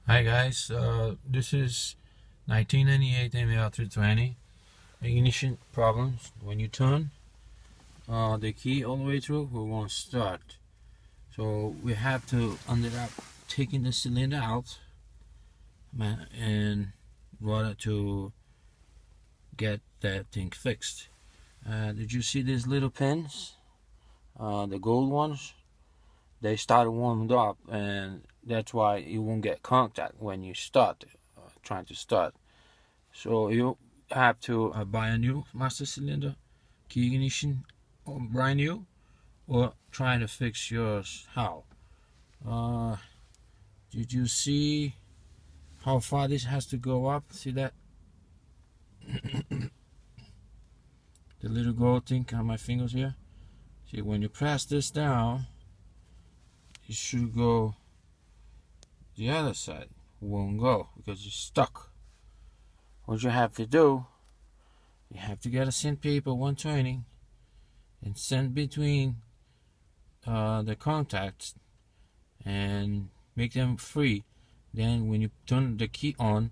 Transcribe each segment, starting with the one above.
Hi guys, this is 1998 ML320 ignition problems. When you turn the key all the way through, we won't start. So we have to ended up taking the cylinder out in order to get that thing fixed. Did you see these little pins? The gold ones? They started warming up, and that's why you won't get contact when you start trying to start. So you have to buy a new master cylinder, key ignition, or brand new, or try to fix yours. How? Did you see how far this has to go up? See that? The little gold thing on my fingers here. See, when you press this down, it should go the other side. Won't go because it's stuck. What you have to do, you have to get a sandpaper 120 and sand between the contacts and make them free. Then when you turn the key on,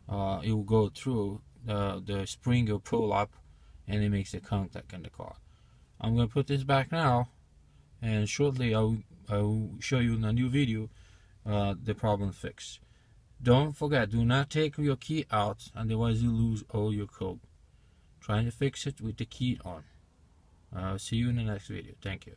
it will go through, the spring will pull up, and it makes the contact in the car. I'm going to put this back now, and shortly I will show you in a new video the problem fixed. Don't forget, do not take your key out, otherwise you lose all your code. Try to fix it with the key on. See you in the next video. Thank you.